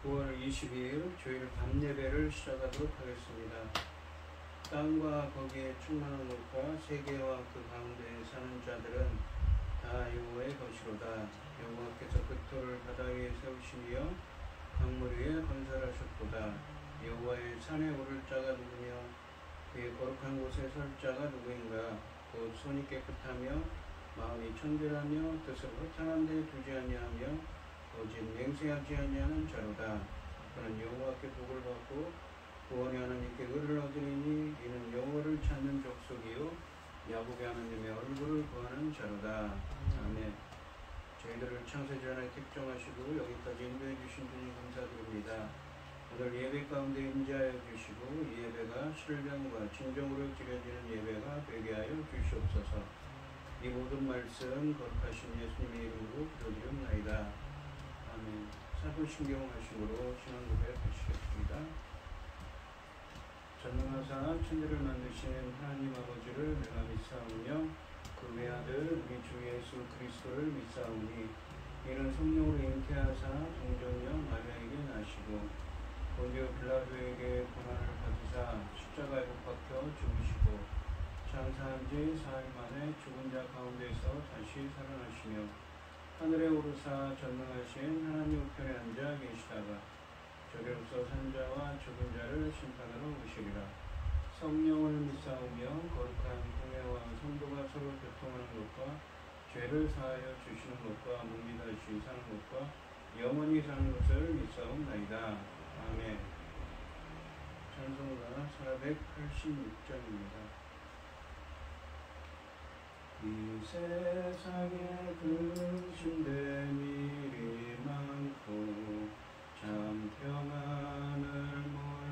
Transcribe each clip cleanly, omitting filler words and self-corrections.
9월 22일 주일 밤예배를 시작하도록 하겠습니다. 땅과 거기에 충만한 것과 세계와 그 가운데에 사는 자들은 다 여호와의 것이로다. 여호와께서 그 터를 바다 위에 세우시며 강물 위에 건설하셨도다. 여호와의 산에 오를 자가 누구며 그의 거룩한 곳에 설 자가 누구인가. 곧 손이 깨끗하며 마음이 청결하며 뜻을 허탄한 데 두지 아니하며 오직 맹세하지 아니하는 자로다. 그는 여호와께 복을 받고 구원의 하나님께 의를 얻으리니 이는 여호와를 찾는 족속이요 야곱의 하나님의 얼굴을 구하는 자로다. 아멘. 저희들을 창세기 전에 택정하시고 여기까지 인도해 주신 주님 감사드립니다. 오늘 예배 가운데 임재하여 주시고 이 예배가 신령과 진정으로 드려지는 예배가 되게 하여 주시옵소서. 이 모든 말씀 거룩하신 예수님의 이름으로 기도드립나이다. 아멘. 사도신경 말씀으로 신앙 고백하시겠습니다. 전능하사 천지를 만드신 하나님 아버지를 내가 믿사오며 그 외아들 우리 주 예수 그리스도를 믿사오니 이는 성령으로 잉태하사 동정녀 마리아에게 나시고 본디오 빌라도에게 고난을 받으사 십자가에 못 박혀 죽으시고 장사한 지 사흘 만에 죽은 자 가운데서 다시 살아나시며 하늘에 오르사 전능하신 하나님 우편에 앉아 계시다가 저리로서 산자와 죽은 자를 심판하러 오시리라. 성령을 믿사오며 거룩한 공회와 성도가 서로 교통하는 것과 죄를 사하여 주시는 것과 몸이 다시 사는 것과 영원히 사는 것을 믿사옵나이다. 아멘. 찬송가 486장입니다. 이 세상에 근심된 일이 많고 참 평안을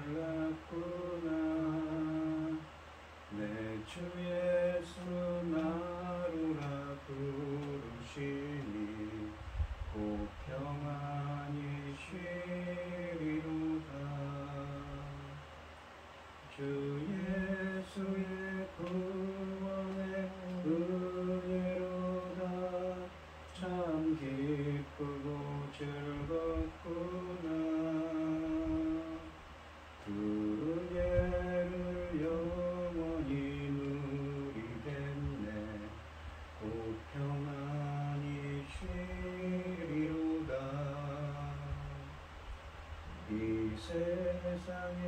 몰랐구나. 내 주 예수 나루라 부르시니 곧 평안히 쉬리로다. 주 예수의 구원의 은혜로다. 참 기쁘고 즐겁구나. 그 은혜를 영원히 누리겠네. 곧 평안히 쉬리로다. 이 세상에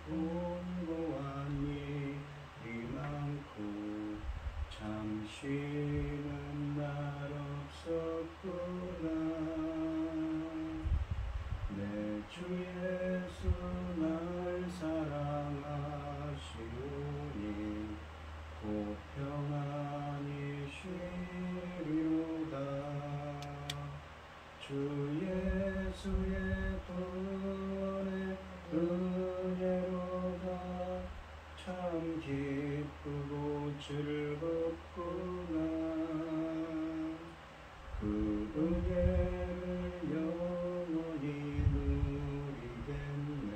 곤고한 일이 많고 참 쉬는 날 없었구나. 내 주 예수 날 사랑하시오니 곧 평안히 쉬리로다. 주 예수의 구원의 은혜로다. 참 기쁘고 즐겁구나. 그 은혜를 영원히 누리겠네.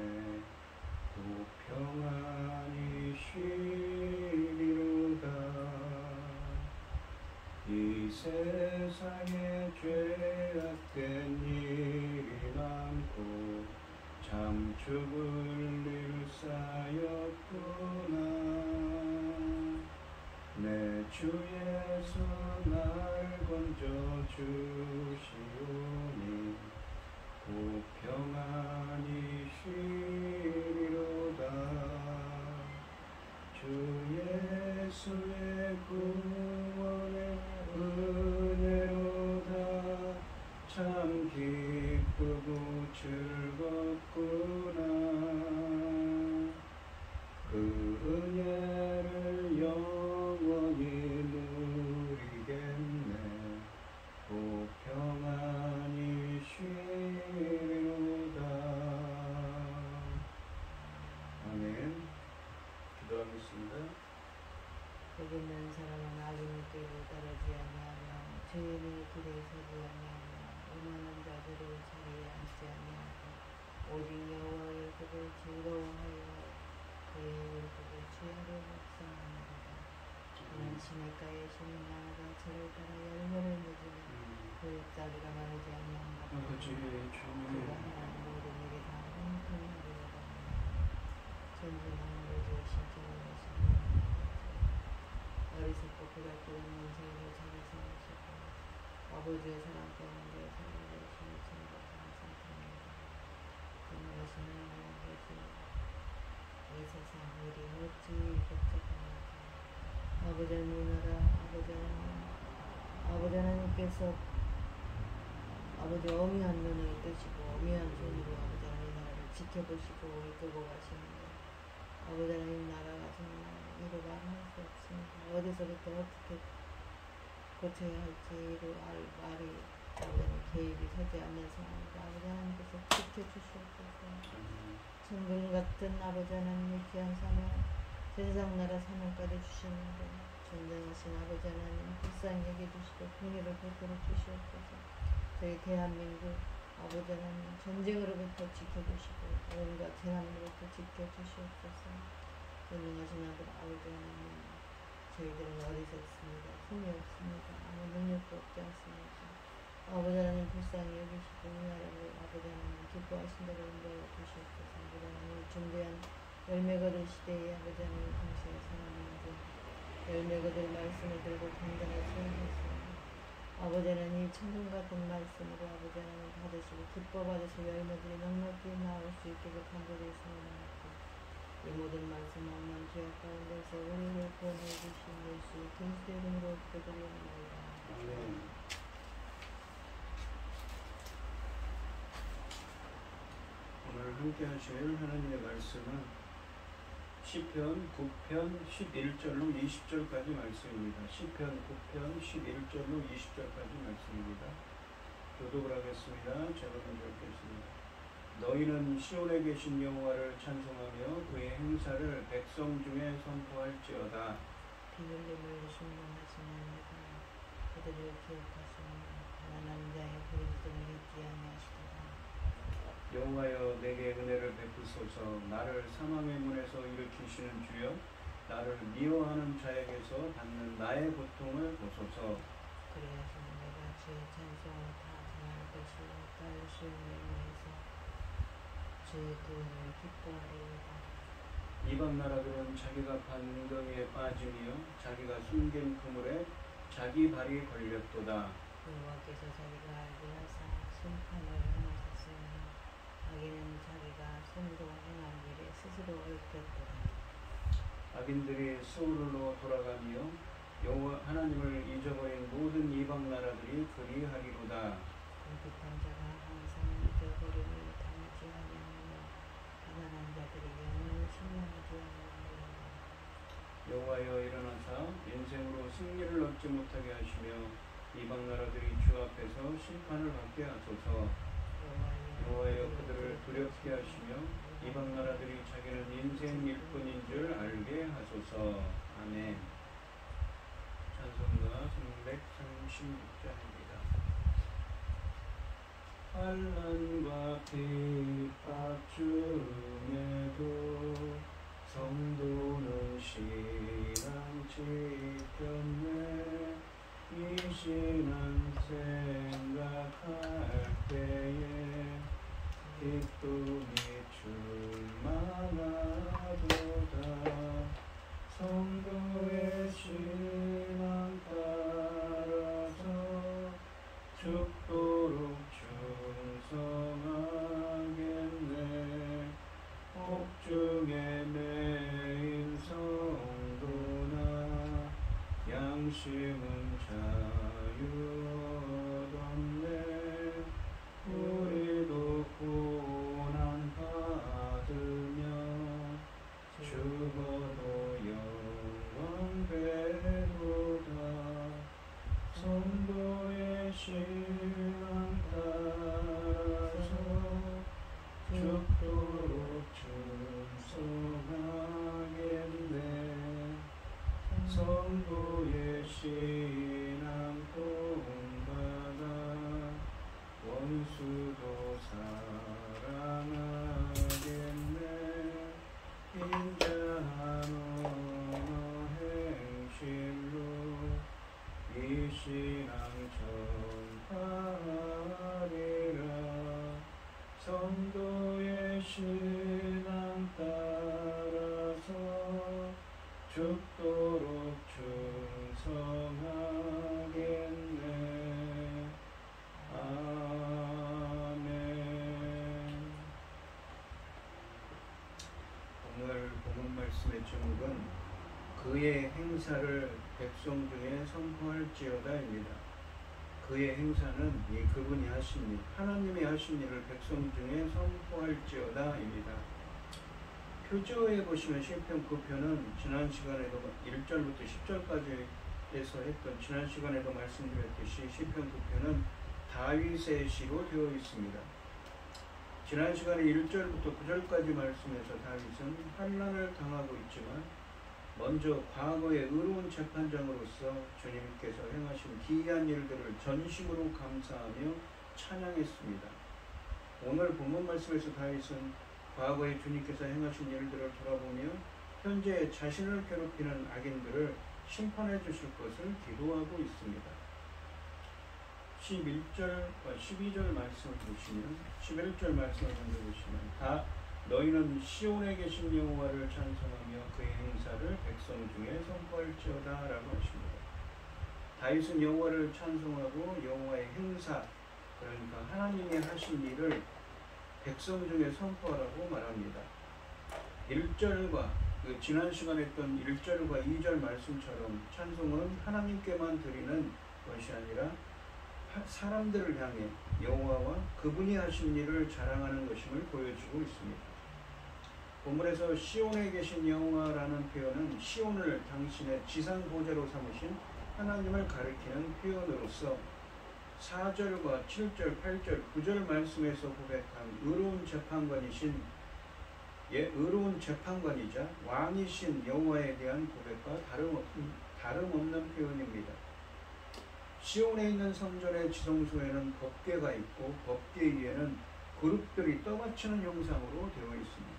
곧 평안히 쉬리로다. 이 세상에 죄악된 일이 많고 참 죽을 일 쌓였구나. 내 주 예수 날 건져 주시오니 곧 평안히 쉬리로다. 주 예수의 구원의 은혜로다. 참 기쁘고 즐겁구나. 그 은혜를 영원히 누리겠네. 곧 평안히 쉬리로다. 여기 있는 사람은 악인의 길을 따르지 아니하며 죄인의 길에 서지 아니하며 오만한 자들의 자리에 앉지 아니하고 오직 여호와의 율법을 즐거워하여 그의 율법을 주야로 묵상하느니라. 그는 시냇가에 심은 나무가 저를 따라 열매를 맺으며 그 잎사귀가 마르지 아니한다. 그가 하는 모든 일이 다 형통하리로다. 전진하는 것을 신청하시며 어리석고 고달프던 인생을 잘 세우시고 아버지의 사랑 가운데 살아계시는 천국의 상태입니다. 그것은 아버지 이 세상 일이 어찌 복잡합니까? 아버지 하나님, 아버지 하나님께서 아버지 어미한 눈을 뜨시고 어미한 손으로 아버지 하나님 나라를 지켜보시고 이끌고 가시는데 아버지 하나님 나라가 정말 이루 말할 수 없습니다. 어디서부터 어떻게 고쳐야 할지 이루 말이 아버지 계획이 서지 않는 상황이다. 아버지 하나님께서 지켜주시옵소서. 천금 같은 아버지 하나님의 귀한 사명 세상 나라 사명까지 주시는데 전쟁하신 아버지 하나님 불쌍히 여겨주시고 긍휼을 베풀어 주시옵소서. 저희 대한민국 아버지 하나님 전쟁으로부터 지켜주시고 온갖 재난으로부터 지켜주시옵소서. 전능하신 아버지 하나님 저희들은 어리석습니다. 힘이 없습니다. 아무 능력도 없지 않습니다. 아버지 하나님 불쌍히 여기시고 이 나라를 아버지 하나님 기뻐하신 대로 인도하여 주시옵소서. 아버지 하나님 중대한 열매 거둘 시대에 아버지 하나님 당시에 살아있는데 열매 거둘 말씀을 들고 당장에 세우셨습니다. 아버지 하나님 천금 같은 말씀으로 아버지 하나님 받으시고 기뻐 받으시고 열매들이 넉넉히 나올 수 있게 간절히 소원합니다. 이 모든 말씀 없는 죄악 가운데서 우리를 구원해 주신 예수 그리스도의 이름으로 기도드리옵나이다. 오늘 함께 하실 하나님의 말씀은 시편 9편 11절로 20절까지 말씀입니다. 시편 9편 11절로 20절까지 말씀입니다. 교독을 하겠습니다. 제가 먼저 읽겠습니다. 너희는 시온에 계신 여호와를 찬송하며 그의 행사를 백성 중에 선포할지어다. 비밀림을 신명하시는 이가 그들을 기억하시며 가난한 자의 그리스도를 잊지 아니하시리라. 여호와여 내게 은혜를 베푸소서. 나를 사망의 문에서 일으키시는 주여 나를 미워하는 자에게서 받는 나의 고통을 보소서. 그리하시는 내가 주의 찬송을 다 전할 것이요 딸시온 명예에서 주의 구원을 기뻐하리이다. 이방 나라들은 자기가 판 웅덩이에 빠짐이요 자기가 숨긴 그물에 자기 발이 걸렸도다. 여호와께서 자기가 알게 하사 심판을 행하셨으니 악인은 자기가 손으로 행한 일에 스스로 얽혔도다. 악인들이 수르로 돌아가며 여호와 하나님을 잊어버린 모든 이방 나라들이 그리하리로다. 궁핍한 자가 항상 잊어버림을 당하지 아니하며 가난한 자들이 영원히 신령하지 아니하리로다. 여호와여 일어나사 인생으로 승리를 얻지 못하게 하시며 이방 나라들이 주 앞에서 심판을 받게 하소서. 여호와여 그들을 두렵게 하시며 이방 나라들이 자기는 인생 일뿐인 줄 알게 하소서. 아멘. 찬송가 336장입니다. 환난과 핍박 중에도 성도는 신앙 지켰네. 이 신앙 생각할 때에 기쁨이 충만하도다. 성도의 신앙 따라서 죽도록 충성하겠네. 옥중에 매인 성도나 양심은 자유 얻었네. 우리도 고난 받으며 죽어도 영원 되도다. 성도의 신앙 따라서 죽도록 충성하겠네. 성도의 성도의 신앙 도움받아 원수도 사랑하겠네. 인자한 언어 행실로 이 신앙 전파하리라. 성도의 신앙 따라서 죽도록 충성하겠네. 아멘. 오늘 본문 말씀의 제목은 그의 행사를 백성 중에 선포할지어다입니다. 그의 행사는 그분이 하신 일, 하나님이 하신 일을 백성 중에 선포할지어다입니다. 표제어에 보시면 시편 9편은 지난 시간에도 1절부터 10절까지 에서 했던 지난 시간에도 말씀드렸듯이 시편 9편은 다윗의 시로 되어 있습니다. 지난 시간에 1절부터 9절까지 말씀에서 다윗은 환난을 당하고 있지만 먼저 과거의 의로운 재판장으로서 주님께서 행하신 기이한 일들을 전심으로 감사하며 찬양했습니다. 오늘 본문 말씀에서 다윗은 과거에 주님께서 행하신 일들을 돌아보며 현재 자신을 괴롭히는 악인들을 심판해 주실 것을 기도하고 있습니다. 11절과 12절 말씀을 보시면 11절 말씀을 먼저 보시면 다 너희는 시온에 계신 여호와를 찬송하며 그의 행사를 백성 중에 선포할지어다 라고 하십니다. 다윗은 여호와를 찬송하고 여호와의 행사, 그러니까 하나님이 하신 일을 백성 중에 선포하라고 말합니다. 1절과 지난 시간에 했던 1절과 2절 말씀처럼 찬송은 하나님께만 드리는 것이 아니라 사람들을 향해 여호와와 그분이 하신 일을 자랑하는 것임을 보여주고 있습니다. 본문에서 시온에 계신 여호와라는 표현은 시온을 당신의 지상 보좌로 삼으신 하나님을 가리키는 표현으로서 4절과 7절, 8절, 9절 말씀에서 고백한 의로운 재판관이자 왕이신 여호와에 대한 고백과 다름없는 표현입니다. 시온에 있는 성전의 지성소에는 법궤가 있고 법궤 위에는 그룹들이 떠받치는 형상으로 되어 있습니다.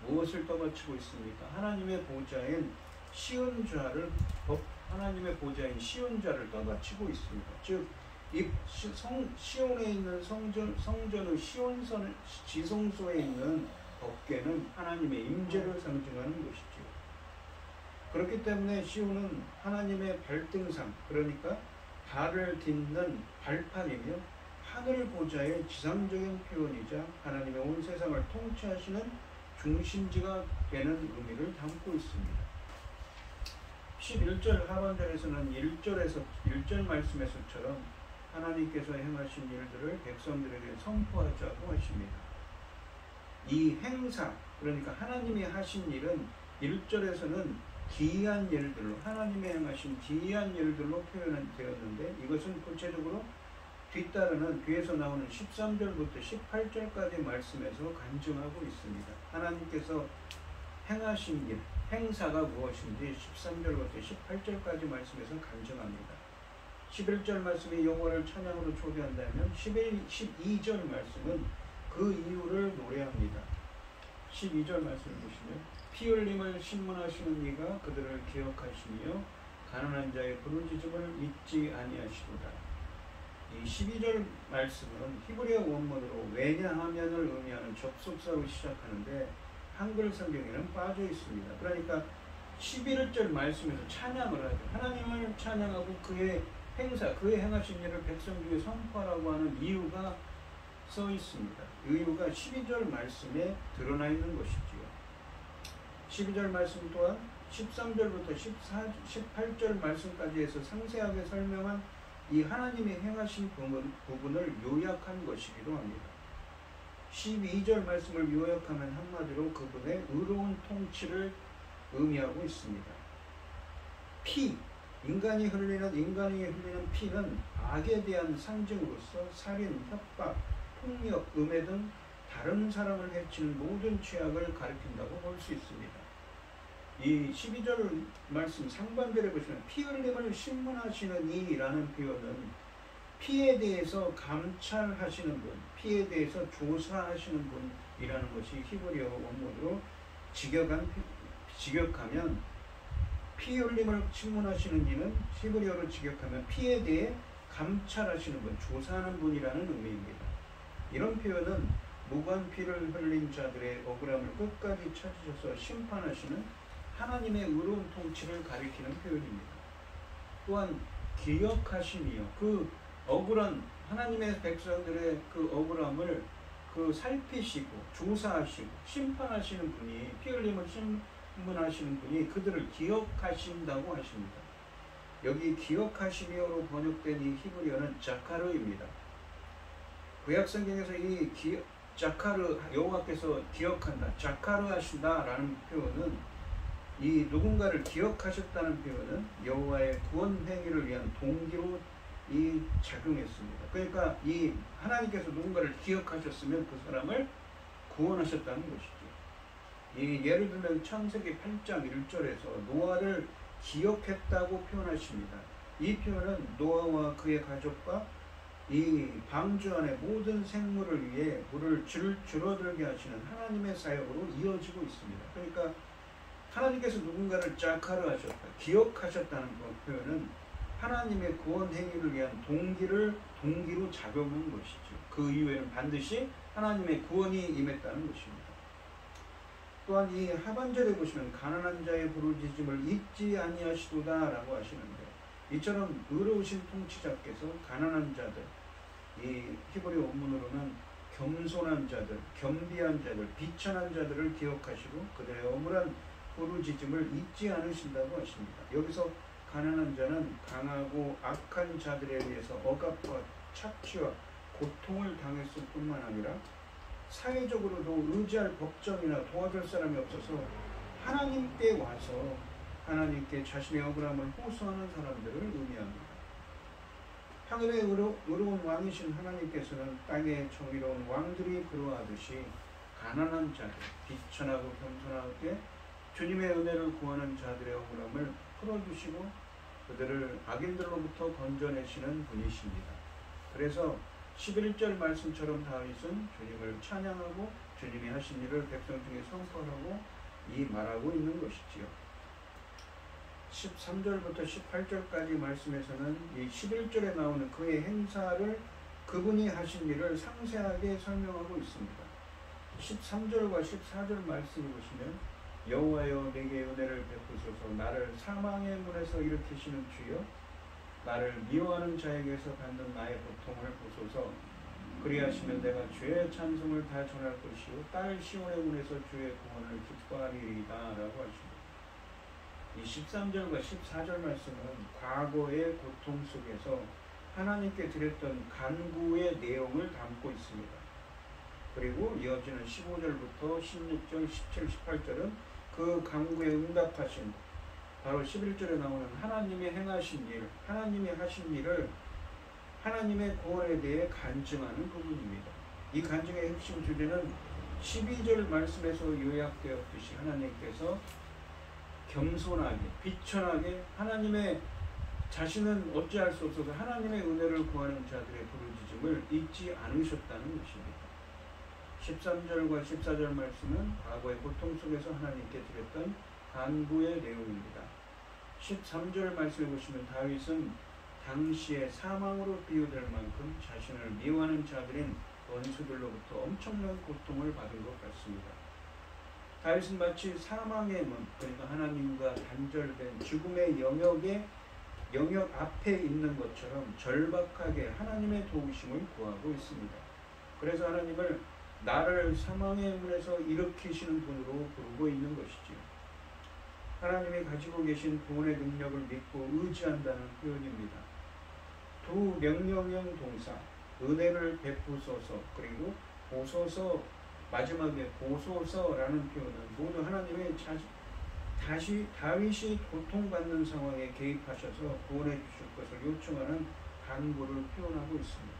무엇을 떠받치고 있습니까? 하나님의 보좌인 시온자를 떠받치고 있습니다. 즉 시온에 있는 성전의 지성소에 있는 법궤는 하나님의 임재를 상징하는 것이죠. 그렇기 때문에 시온은 하나님의 발등상, 그러니까 발을 딛는 발판이며 하늘 보좌의 지상적인 표현이자 하나님의 온 세상을 통치하시는 중심지가 되는 의미를 담고 있습니다. 11절 하반절에서는 1절 말씀에서처럼 하나님께서 행하신 일들을 백성들에게 선포하자고 하십니다. 이 행사, 그러니까 하나님이 하신 일은 1절에서는 기이한 일들로, 하나님이 행하신 기이한 일들로 표현되었는데 이것은 구체적으로 뒤따르는 뒤에서 나오는 13절부터 18절까지 말씀에서 간증하고 있습니다. 하나님께서 행하신 일, 행사가 무엇인지 13절부터 18절까지 말씀에서 간증합니다. 11절 말씀이 여호와를 찬양으로 초대한다면 12절 말씀은 그 이유를 노래합니다. 12절 말씀을 보시면 피 흘림을 신문하시는 이가 그들을 기억하시며 가난한 자의 부르짖음을 잊지 아니하시도다. 이 12절 말씀은 히브리어 원문으로 왜냐하면을 의미하는 접속사로 시작하는데 한글 성경에는 빠져 있습니다. 그러니까 11절 말씀에서 찬양을 하죠. 하나님을 찬양하고 그의 행사, 그의 행하신 일을 백성 중에 선포하라고 하는 이유가 써 있습니다. 이유가 12절 말씀에 드러나 있는 것이지요. 12절 말씀 또한 13절부터 18절 말씀까지 해서 상세하게 설명한 이 하나님이 행하신 부분을 요약한 것이기도 합니다. 12절 말씀을 요약하면 한마디로 그분의 의로운 통치를 의미하고 있습니다. 인간이 흘리는 피는 악에 대한 상징으로서 살인, 협박, 폭력, 음해 등 다른 사람을 해치는 모든 죄악을 가리킨다고 볼 수 있습니다. 이 12절 말씀 상반절에 보시면 피 흘림을 신문하시는 이라는 표현은 피에 대해서 감찰하시는 분, 피에 대해서 조사하시는 분이라는 것이 히브리어 원문으로 직역하면 피 흘림을 신문하시는 이는 히브리어로 직역하면 피에 대해 감찰하시는 분, 조사하는 분이라는 의미입니다. 이런 표현은 무고한 피를 흘린 자들의 억울함을 끝까지 찾으셔서 심판하시는 하나님의 의로운 통치를 가리키는 표현입니다. 또한 기억하심이요. 그 억울한 하나님의 백성들의 그 억울함을 살피시고 조사하시고 심판하시는 분이 피 흘림을 신문하시는 분이 그들을 기억하신다고 하십니다. 여기 기억하시며로 번역된 이 히브리어는 자카르입니다. 구약성경에서 이 자카르, 여호와께서 기억한다, 자카르 하신다라는 표현은 이 누군가를 기억하셨다는 표현은 여호와의 구원 행위를 위한 동기로 이 작용했습니다. 그러니까 이 하나님께서 누군가를 기억하셨으면 그 사람을 구원하셨다는 것이죠. 이 예를 들면 창세기 8장 1절에서 노아를 기억했다고 표현하십니다. 이 표현은 노아와 그의 가족과 이 방주 안의 모든 생물을 위해 물을 줄어들게 하시는 하나님의 사역으로 이어지고 있습니다. 그러니까 하나님께서 누군가를 자카르 하셨다, 기억하셨다는 표현은 하나님의 구원 행위를 위한 동기로 작용한 것이죠. 그 이후에는 반드시 하나님의 구원이 임했다는 것입니다. 또한 이 하반절에 보시면 가난한 자의 부르짖음을 잊지 아니하시도다 라고 하시는데, 이처럼 의로우신 통치자께서 가난한 자들, 이 히브리 원문으로는 겸손한 자들, 겸비한 자들, 비천한 자들을 기억하시고 그들의 억울한 부르짖음을 잊지 않으신다고 하십니다. 여기서 가난한 자는 강하고 악한 자들에 의해서 억압과 착취와 고통을 당했을 뿐만 아니라 사회적으로도 의지할 법정이나 도와줄 사람이 없어서 하나님께 와서 하나님께 자신의 억울함을 호소하는 사람들을 의미합니다. 하늘의 의로운 왕이신 하나님께서는 땅의 정의로운 왕들이 그러하듯이 가난한 자들, 비천하고 겸손하게 주님의 은혜를 구하는 자들의 억울함을 풀어주시고 그들을 악인들로부터 건져내시는 분이십니다. 그래서 11절 말씀처럼 다윗은 주님을 찬양하고 주님이 하신 일을 백성 중에 선포하고 이 말하고 있는 것이지요. 13절부터 18절까지 말씀에서는 이 11절에 나오는 그의 행사를, 그분이 하신 일을 상세하게 설명하고 있습니다. 13절과 14절 말씀을 보시면 여호와여 내게 은혜를 베푸소서, 나를 사망의 문에서 일으키시는 주여 나를 미워하는 자에게서 받는 나의 고통을 보소서. 그리하시면 내가 주의 찬송을 다 전할 것이요 딸 시온의 문에서 주의 구원을 기뻐하리이다 라고 하십니다. 이 13절과 14절 말씀은 과거의 고통 속에서 하나님께 드렸던 간구의 내용을 담고 있습니다. 그리고 이어지는 15절부터 16절, 17, 18절은 그 간구에 응답하신, 바로 11절에 나오는 하나님의 행하신 일, 하나님이 하신 일을 하나님의 구원에 대해 간증하는 부분입니다. 이 간증의 핵심 주제는 12절 말씀에서 요약되었듯이 하나님께서 겸손하게, 비천하게 하나님의 자신은 어찌할 수 없어서 하나님의 은혜를 구하는 자들의 부르짖음을 잊지 않으셨다는 것입니다. 13절과 14절 말씀은 과거의 고통 속에서 하나님께 드렸던 간구의 내용입니다. 13절 말씀에 보시면 다윗은 당시의 사망으로 비유될 만큼 자신을 미워하는 자들인 원수들로부터 엄청난 고통을 받은 것 같습니다. 다윗은 마치 사망의 문, 그러니까 하나님과 단절된 죽음의 영역 앞에 있는 것처럼 절박하게 하나님의 도우심을 구하고 있습니다. 그래서 하나님을 나를 사망의 문에서 일으키시는 분으로 부르고 있는 것이지요. 하나님이 가지고 계신 구원의 능력을 믿고 의지한다는 표현입니다. 두 명령형 동사, 은혜를 베푸소서 그리고 보소서, 마지막에 보소서라는 표현은 모두 하나님의 다시 다윗이 고통받는 상황에 개입하셔서 구원해 주실 것을 요청하는 간구를 표현하고 있습니다.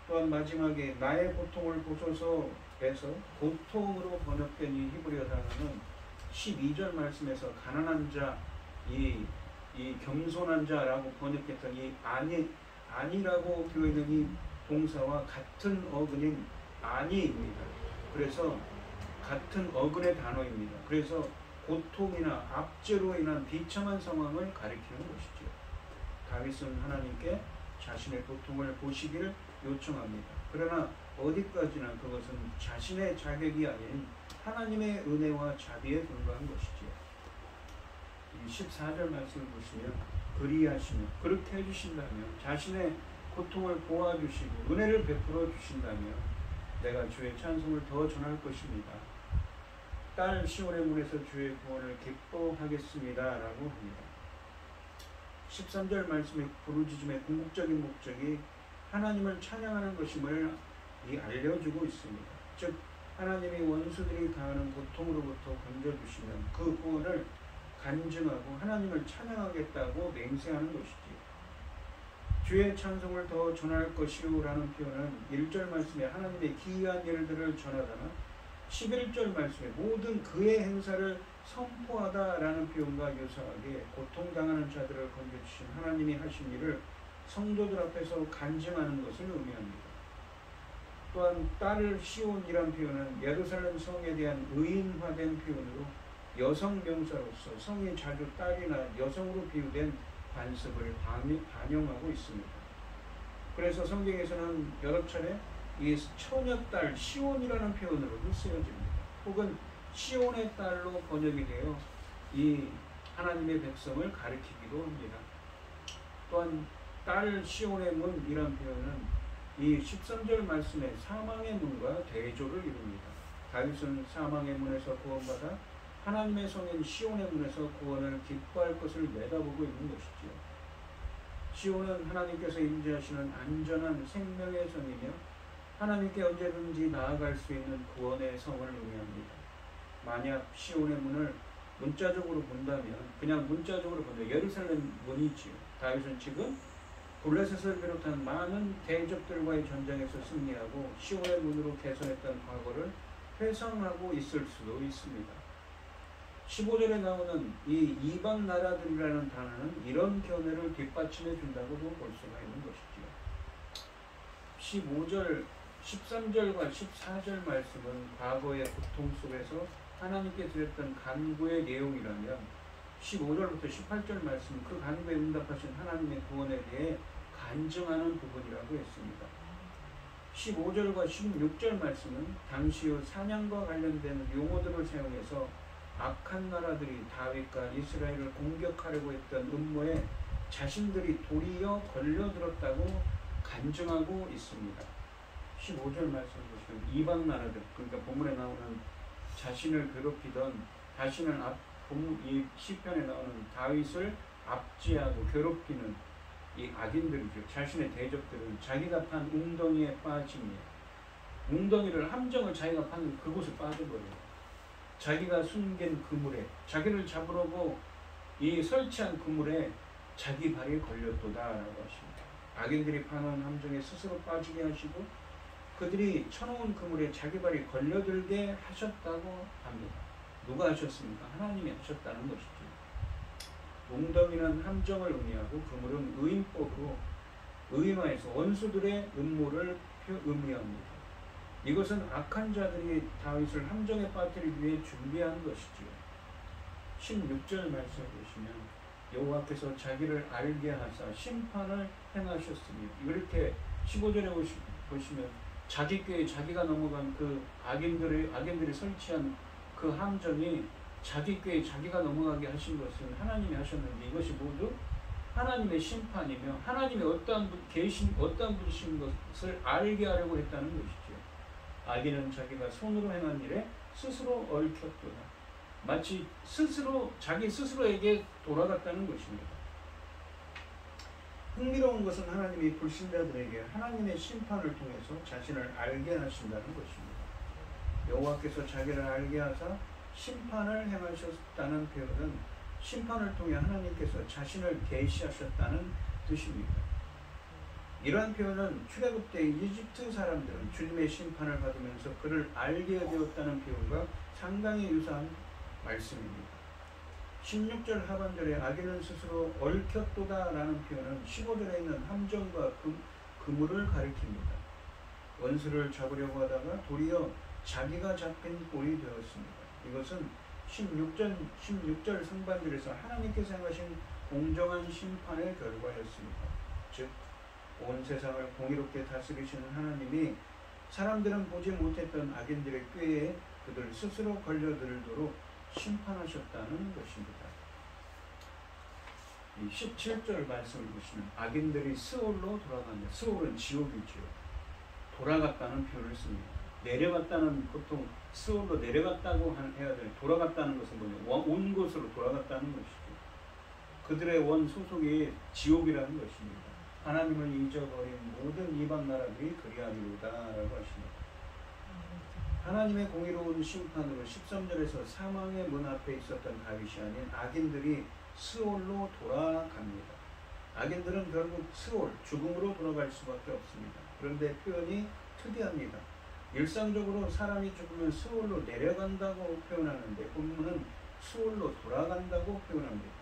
또한 마지막에 나의 고통을 보소서에서 고통으로 번역된 이 히브리어 단어는 12절 말씀에서 가난한 자, 이 겸손한 자라고 번역했던 이 아니라고 되어 있는 이 동사와 같은 어근인 아니입니다. 그래서 같은 어근의 단어입니다. 그래서 고통이나 압제로 인한 비참한 상황을 가리키는 것이죠. 다윗은 하나님께 자신의 고통을 보시기를 요청합니다. 그러나 어디까지나 그것은 자신의 자격이 아닌 하나님의 은혜와 자비에 불과한 것이지요. 14절 말씀을 보시면 그리하시며 그렇게 해주신다면 자신의 고통을 보아주시고 은혜를 베풀어 주신다면 내가 주의 찬송을 더 전할 것입니다. 딸 시온의 문에서 주의 구원을 기뻐하겠습니다 라고 합니다. 13절 말씀의 부르짖음의 궁극적인 목적이 하나님을 찬양하는 것임을 알려주고 있습니다. 즉 하나님이 원수들이 가하는 고통으로부터 건져주시면 그 구원을 간증하고 하나님을 찬양하겠다고 맹세하는 것이지요. 주의 찬송을 더 전할 것이요 라는 표현은 1절 말씀에 하나님의 기이한 일들을 전하다나 11절 말씀에 모든 그의 행사를 선포하다 라는 표현과 유사하게 고통당하는 자들을 건져주신 하나님이 하신 일을 성도들 앞에서 간증하는 것을 의미합니다. 또한 딸 시온이란 표현은 예루살렘 성에 대한 의인화된 표현으로 여성 명사로서 성이 자주 딸이나 여성으로 비유된 관습을 반영하고 있습니다. 그래서 성경에서는 여러 차례 이 처녀딸 시온이라는 표현으로도 쓰여집니다. 혹은 시온의 딸로 번역이 되어 이 하나님의 백성을 가리키기도 합니다. 또한 딸 시온의 문이란 표현은 이 13절 말씀의 사망의 문과 대조를 이룹니다. 다윗은 사망의 문에서 구원받아 하나님의 성인 시온의 문에서 구원을 기뻐할 것을 내다보고 있는 것이지요. 시온은 하나님께서 임재하시는 안전한 생명의 성이며 하나님께 언제든지 나아갈 수 있는 구원의 성을 의미합니다. 만약 시온의 문을 문자적으로 본다면 그냥 문자적으로 본다면 예루살렘 문이지요. 다윗은 지금 블레셋을 비롯한 많은 대적들과의 전쟁에서 승리하고 시온의 문으로 개선했던 과거를 회상하고 있을 수도 있습니다. 15절에 나오는 이 이방 나라들이라는 단어는 이런 견해를 뒷받침해 준다고도 볼 수가 있는 것이지요. 15절, 13절과 14절 말씀은 과거의 고통 속에서 하나님께 드렸던 간구의 내용이라면 15절부터 18절 말씀은 그 간구에 응답하신 하나님의 구원에 대해 간증하는 부분이라고 했습니다. 15절과 16절 말씀은 당시의 사냥과 관련된 용어들을 사용해서 악한 나라들이 다윗과 이스라엘을 공격하려고 했던 음모에 자신들이 도리어 걸려들었다고 간증하고 있습니다. 15절 말씀 보시면 이방 나라들, 그러니까 본문에 나오는 자신을 괴롭히던 자신을 이 시편에 나오는 다윗을 압제하고 괴롭히는 이 악인들이죠. 자신의 대적들은 자기가 판 웅덩이에 빠짐이에요. 웅덩이를 함정을 자기가 파는 그곳에 빠져버려요. 자기가 숨긴 그물에 자기를 잡으려고 이 설치한 그물에 자기 발이 걸렸도다라고 하십니다. 악인들이 파놓은 함정에 스스로 빠지게 하시고 그들이 쳐놓은 그물에 자기 발이 걸려들게 하셨다고 합니다. 누가 하셨습니까? 하나님이 하셨다는 것이죠. 웅덩이는 함정을 의미하고 그물은 의인법으로 의인화해서 원수들의 음모를 의미합니다. 이것은 악한 자들이 다윗을 함정에 빠뜨리기 위해 준비한 것이지요. 16절 말씀을 보시면 여호와께서 자기를 알게 하사 심판을 행하셨으니 이렇게 15절에 보시면 자기 꾀에 자기가 넘어간 그 악인들이 설치한 그 함정이 자기 꾀에 자기가 넘어가게 하신 것은 하나님이 하셨는데 이것이 모두 하나님의 심판이며 하나님이 어떠한 분이신 것을 알게 하려고 했다는 것이죠. 악인은 자기가 손으로 행한 일에 스스로 얽혔도다. 마치 자기 스스로에게 돌아갔다는 것입니다. 흥미로운 것은 하나님이 불신자들에게 하나님의 심판을 통해서 자신을 알게 하신다는 것입니다. 여호와께서 자기를 알게 하사 심판을 행하셨다는 표현은 심판을 통해 하나님께서 자신을 계시하셨다는 뜻입니다. 이러한 표현은 출애굽 때 이집트 사람들은 주님의 심판을 받으면서 그를 알게 되었다는 표현과 상당히 유사한 말씀입니다. 16절 하반절에 악인은 스스로 얽혔도다 라는 표현은 15절에 있는 함정과 그물을 가리킵니다. 원수를 잡으려고 하다가 도리어 자기가 잡힌 꼴이 되었습니다. 이것은 16절 상반절에서 하나님께서 행하신 공정한 심판의 결과였습니다. 즉, 온 세상을 공의롭게 다스리시는 하나님이 사람들은 보지 못했던 악인들의 꾀에 그들 스스로 걸려들도록 심판하셨다는 것입니다. 이 17절 말씀을 보시면 악인들이 스올로 돌아간다. 스올은 지옥이죠. 돌아갔다는 표현을 씁니다. 내려갔다는, 보통 스올로 내려갔다고 해야 되는, 돌아갔다는 것은 뭐냐, 온 곳으로 돌아갔다는 것이죠. 그들의 원 소속이 지옥이라는 것입니다. 하나님을 잊어버린 모든 이방 나라들이 그리하리로다 라고 하십니다. 하나님의 공의로운 심판으로 13절에서 사망의 문 앞에 있었던 다윗이 아닌 악인들이 스올로 돌아갑니다. 악인들은 결국 스올, 죽음으로 돌아갈 수밖에 없습니다. 그런데 표현이 특이합니다. 일상적으로 사람이 죽으면 스올로 내려간다고 표현하는데 본문은 스올로 돌아간다고 표현합니다.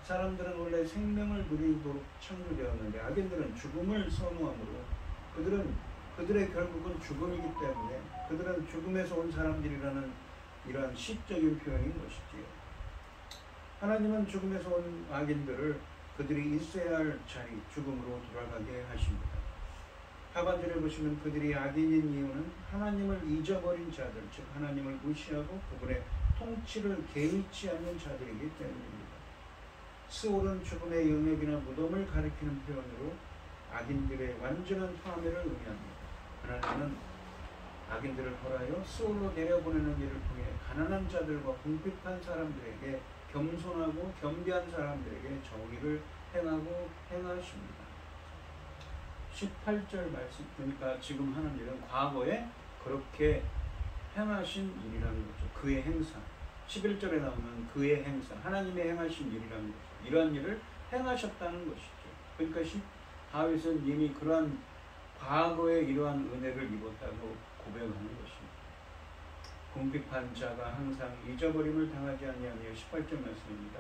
사람들은 원래 생명을 누리도록 창조되었는데 악인들은 죽음을 선호하므로 그들의 결국은 죽음이기 때문에 그들은 죽음에서 온 사람들이라는 이러한 시적인 표현인 것이지요. 하나님은 죽음에서 온 악인들을 그들이 있어야 할 자리, 죽음으로 돌아가게 하십니다. 하반절에 보시면 그들이 악인인 이유는 하나님을 잊어버린 자들, 즉 하나님을 무시하고 그분의 통치를 개의치 않는 자들이기 때문입니다. 스올은 죽음의 영역이나 무덤을 가리키는 표현으로 악인들의 완전한 파멸을 의미합니다. 하나님은 악인들을 벌하여 스올로 내려보내는 일을 통해 가난한 자들과 궁핍한 사람들에게, 겸손하고 겸비한 사람들에게 정의를 행하십니다. 18절 말씀, 그러니까 지금 하는 일은 과거에 그렇게 행하신 일이라는 거죠. 그의 행사. 11절에 나오는 그의 행사, 하나님의 행하신 일이라는 거죠. 이러한 일을 행하셨다는 것이죠. 그러니까 다윗은 이미 그러한 과거에 이러한 은혜를 입었다고 고백하는 것입니다. 궁핍한 자가 항상 잊어버림을 당하지 아니하며 18절 말씀입니다.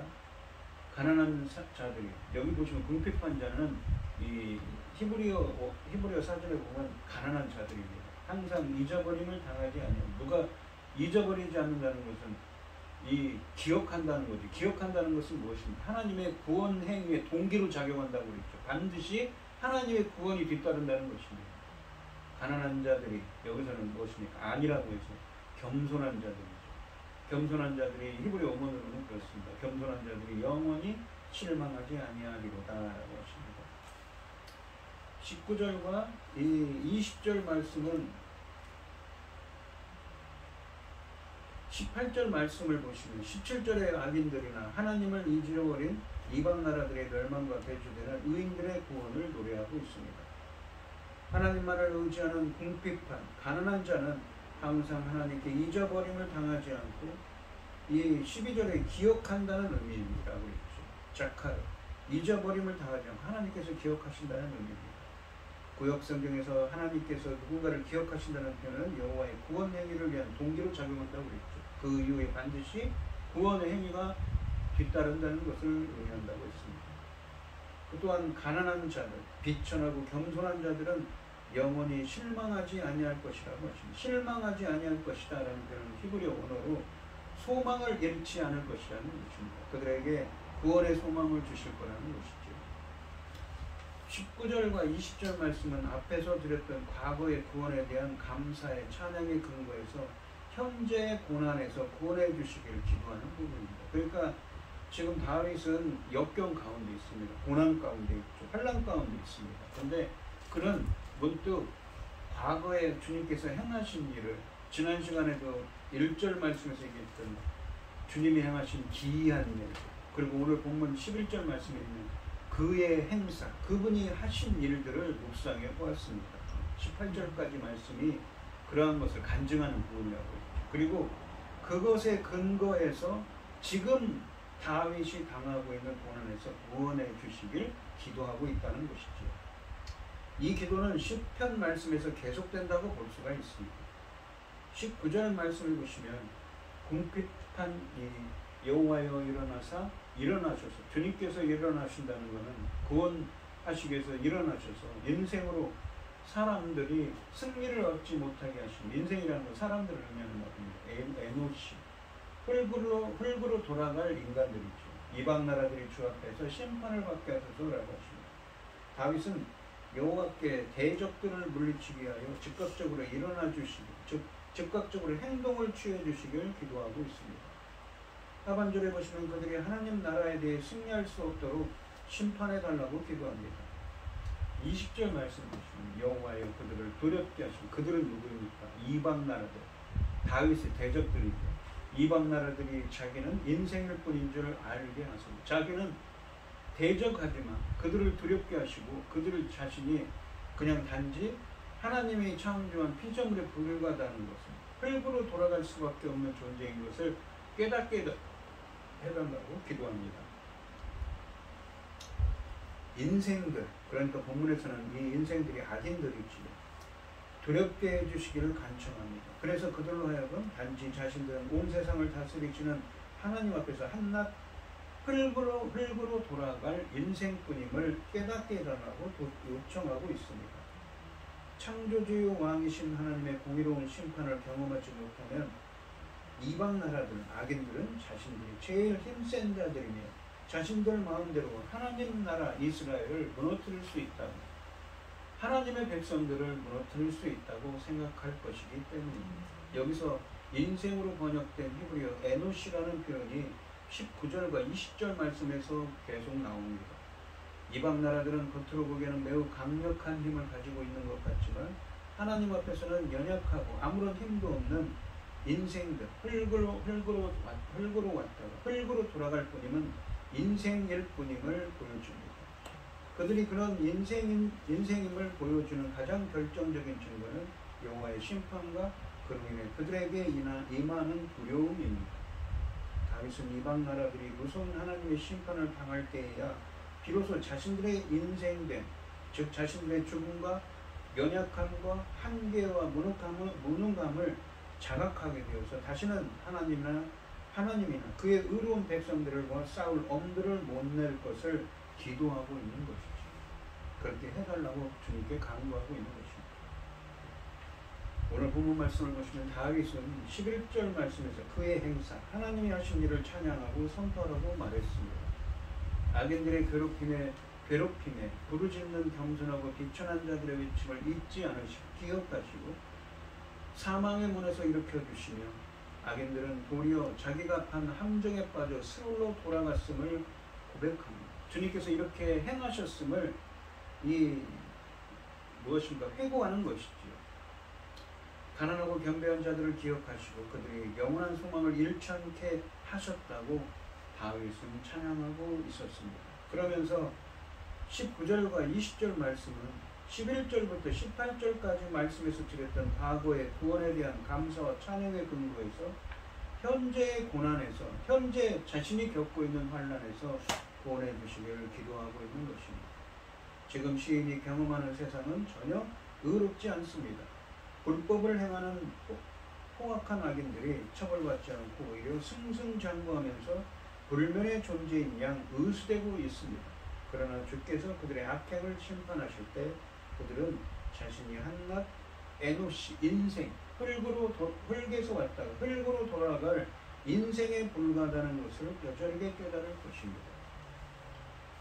가난한 자들이, 여기 보시면 궁핍한 자는 이 히브리어 사전에 보면 가난한 자들입니다. 항상 잊어버림을 당하지 아니하며, 누가 잊어버리지 않는다는 것은 이 기억한다는 거죠. 기억한다는 것은 무엇입니까? 하나님의 구원 행위에 동기로 작용한다고 그랬죠. 반드시 하나님의 구원이 뒤따른다는 것입니다. 가난한 자들이, 여기서는 무엇입니까? 아니라고 해서 겸손한 자들이죠. 겸손한 자들이 히브리 원문으로는 그렇습니다. 겸손한 자들이 영원히 실망하지 아니하리로다 라고 하십니다. 19절과 이 20절 말씀은 18절 말씀을 보시면 17절의 악인들이나 하나님을 잊어버린 이방 나라들의 멸망과 배조되는 의인들의 구원을 노래하고 있습니다. 하나님만을 의지하는 궁핍한 가난한 자는 항상 하나님께 잊어버림을 당하지 않고, 이 12절에 기억한다는 의미입니다. 자카르, 잊어버림을 당하지 않고 하나님께서 기억하신다는 의미입니다. 구약 성경에서 하나님께서 누군가를 기억하신다는 표현은 여호와의 구원 행위를 위한 동기로 작용한다고 그랬죠. 그 이후에 반드시 구원의 행위가 뒤따른다는 것을 의미한다고 했습니다. 또한 가난한 자들, 비천하고 겸손한 자들은 영원히 실망하지 아니할 것이라고 하십니다. 실망하지 아니할 것이다 라는 표현은 히브리어 언어로 소망을 잃지 않을 것이라는 것입니다. 그들에게 구원의 소망을 주실 거라는 것이죠. 19절과 20절 말씀은 앞에서 드렸던 과거의 구원에 대한 감사의 찬양의 근거에서 현재의 고난에서 구원해 주시기를 기도하는 부분입니다. 그러니까 지금 다윗은 역경 가운데 있습니다. 고난 가운데 있죠. 환난 가운데 있습니다. 그런데 그는 문득 과거에 주님께서 행하신 일을, 지난 시간에도 1절 말씀에서 얘기했던 주님이 행하신 기이한 일, 그리고 오늘 본문 11절 말씀에 있는 그의 행사, 그분이 하신 일들을 묵상해 보았습니다. 18절까지 말씀이 그러한 것을 간증하는 부분이라고 했죠. 그리고 그것에 근거해서 지금 다윗이 당하고 있는 고난에서 구원해 주시길 기도하고 있다는 것이죠. 이 기도는 시편 말씀에서 계속된다고 볼 수가 있습니다. 19절 말씀을 보시면 궁핍한 심판 여호와여 일어나셔서 주님께서 일어나신다는 것은 구원하시기 위해서 일어나셔서 인생으로 사람들이 승리를 얻지 못하게 하신 인생이라는 건 사람들을 의미하는 말입니다. 에노시 흙으로 돌아갈 인간들이죠. 이방 나라들이 주 앞에서 심판을 받게 하소서라고 하십니다. 다윗은 여호와께 대적들을 물리치기 위하여 즉각적으로 일어나 주시고 즉각적으로 행동을 취해 주시길 기도하고 있습니다. 하반절에 보시면 그들이 하나님 나라에 대해 승리할 수 없도록 심판해 달라고 기도합니다. 20절 말씀 보시면 여호와여 그들을 두렵게 하시고 그들은 누구입니까? 이방 나라들, 다윗의 대적들이죠. 이방 나라들이 자기는 인생일 뿐인 줄 알게 하소서. 자기는 대적하지만 그들을 두렵게 하시고 그들을 자신이 그냥 단지 하나님이 창조한 피조물에 불과하다는 것은 흙으로 돌아갈 수밖에 없는 존재인 것을 깨닫게 해달라고 기도합니다. 인생들, 그러니까 본문에서는 이 인생들이 악인들이지 두렵게 해주시기를 간청합니다. 그래서 그들로 하여금 단지 자신들은 온 세상을 다스리시는 하나님 앞에서 한낱 흙으로 돌아갈 인생뿐임을 깨닫게 해달라고 요청하고 있습니다. 창조주의 왕이신 하나님의 공의로운 심판을 경험하지 못하면 이방 나라들, 악인들은 자신들이 제일 힘센 자들이며 자신들 마음대로 하나님 나라 이스라엘을 무너뜨릴 수 있다고, 하나님의 백성들을 무너뜨릴 수 있다고 생각할 것이기 때문입니다. 여기서 인생으로 번역된 히브리어 에노시라는 표현이 19절과 20절 말씀에서 계속 나옵니다. 이방 나라들은 겉으로 보기에는 매우 강력한 힘을 가지고 있는 것 같지만 하나님 앞에서는 연약하고 아무런 힘도 없는 인생들, 흙으로 왔다가 흙으로 돌아갈 뿐임은 인생일 뿐임을 보여줍니다. 그들이 그런 인생임을 보여주는 가장 결정적인 증거는 여호와의 심판과 그로 인해 그들에게 임하는 두려움입니다. 다윗은 이방 나라들이 무서운 하나님의 심판을 당할 때에야 비로소 자신들의 인생됨, 즉 자신들의 죽음과 연약함과 한계와 무능감을 자각하게 되어서 다시는 하나님이나 그의 의로운 백성들과 싸울 엄두를 못 낼 것을 기도하고 있는 것이죠. 그렇게 해달라고 주님께 간구하고 있는 것입니다. 오늘 본문 말씀을 보시면 다윗은 11절 말씀에서 그의 행사, 하나님이 하신 일을 찬양하고 선포하라고 말했습니다. 악인들의 괴롭힘에 부르짖는 겸손하고 비천한 자들의 외침을 잊지 않으시고 기억하시고 사망의 문에서 일으켜주시며 악인들은 도리어 자기가 판 함정에 빠져 스스로 돌아갔음을 고백합니다. 주님께서 이렇게 행하셨음을 회고하는 것이지요. 가난하고 겸비한 자들을 기억하시고 그들이 영원한 소망을 잃지 하셨다고 다윗은 찬양하고 있었습니다. 그러면서 19절과 20절 말씀은 11절부터 18절까지 말씀에서 드렸던 과거의 구원에 대한 감사와 찬양의 근거에서 현재의 고난에서, 현재 자신이 겪고 있는 환난에서 구원해 주시기를 기도하고 있는 것입니다. 지금 시인이 경험하는 세상은 전혀 의롭지 않습니다. 불법을 행하는 포악한 악인들이 처벌받지 않고 오히려 승승장구하면서 불면의 존재인 양 의수되고 있습니다. 그러나 주께서 그들의 악행을 심판하실 때 그들은 자신이 한낱 에노시, 인생, 흙에서 왔다가 흙으로 돌아갈 인생에 불과하다는 것을 여전하게 깨달을 것입니다.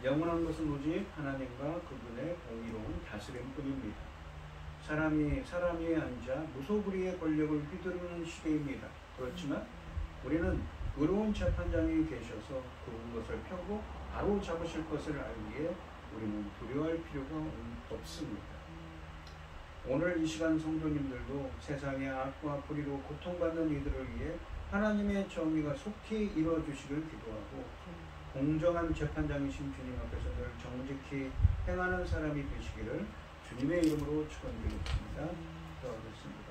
영원한 것은 오직 하나님과 그분의 공의로운 다스림뿐입니다. 사람이 앉아 무소불위의 권력을 휘두르는 시대입니다. 그렇지만 우리는 의로운 재판장이 계셔서 그것을 펴고 바로 잡으실 것을 알기에 우리는 두려워할 필요가 없습니다. 오늘 이 시간 성도님들도 세상의 악과 불의로 고통받는 이들을 위해 하나님의 정의가 속히 이루어주시길 기도하고 공정한 재판장이신 주님 앞에서 늘 정직히 행하는 사람이 되시기를 주님의 이름으로 축원드리겠습니다. 기도하겠습니다.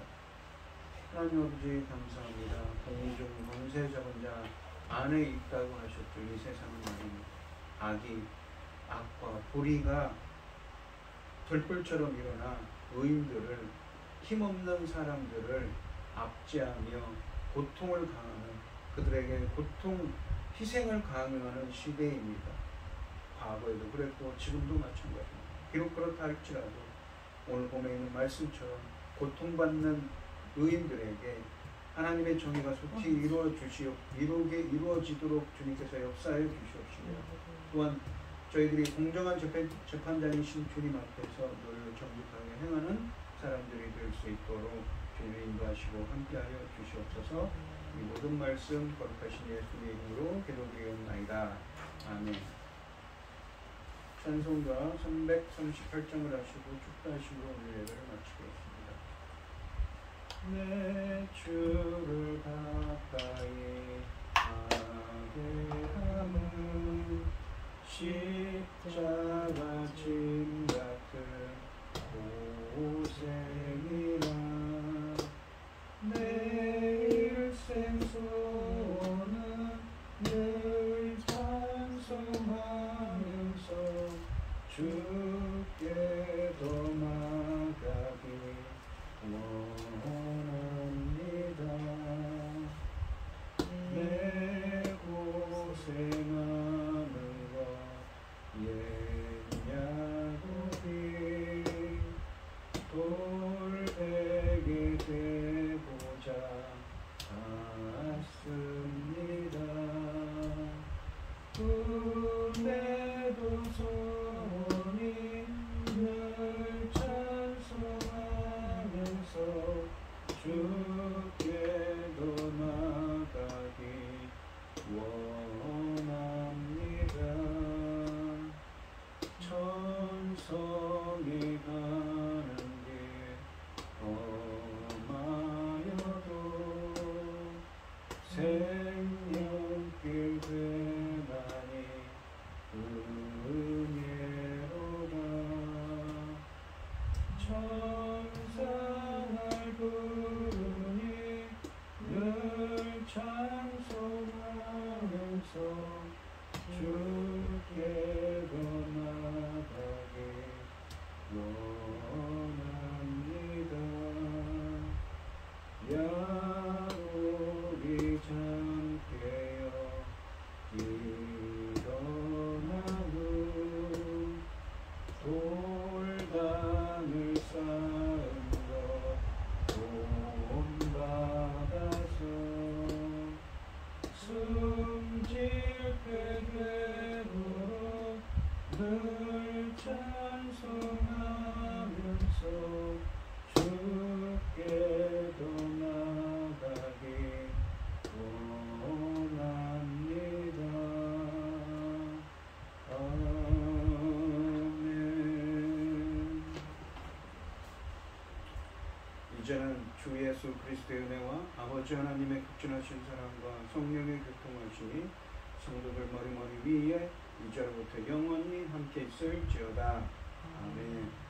하나님 아버지 감사합니다. 공중 권세 잡은 자 안에 있다고 하셨죠. 이 세상은 악이, 악과 불의가 들불처럼 일어나 의인들을, 힘없는 사람들을 압제하며 고통을 강하는 그들에게 고통, 희생을 강요하는 시대입니다. 과거에도 그랬고 지금도 마찬가지입니다. 비록 그렇다 할지라도 오늘 본문에 있는 말씀처럼 고통받는 의인들에게 하나님의 정의가 속히 이루어지도록 주님께서 역사해 주시옵시며 또한 저희들이 공정한 재판장이신 주님 앞에서 늘 정직하게 행하는 사람들이 될 수 있도록 주님을 인도하시고 함께하여 주시옵소서. 이 모든 말씀 거룩하신 예수의 이름으로 기도드리옵나이다. 아멘. 찬송가 338장을 하시고 축도하시고 오늘 예배를 마치겠습니다. 내 주를 가까이 하게 함은 십자가 짐 같은 고생이라 내 일생 소원은 늘 찬송하면서 주께 더 나아가기 원합니다. 내 고생하는 것 옛 야곱이 돌베개 되고자 왔습니다. 꿈에도 소원이 늘 찬송하면서 주께도 나가기 원합니다. 천성이 가는 길 험하여도 생명길 되나니 은혜로다. 천상을 부르니 늘 찬송하면서 주께로 나가기 원합니다. 야곱이 잠깨어 일어나고 돌담을 쌓은 것 본받아서 숨질 때 되도록 늘 찬송하면서 주께도 나가기 원합니다. 아멘. 이제는 주 예수 그리스도의 은혜와 아버지 하나님의 극진하신 사랑과 성령의 교통하심이 성도들 머리머리 위에 이제로부터 영원히 함께 있을지어다. 아멘.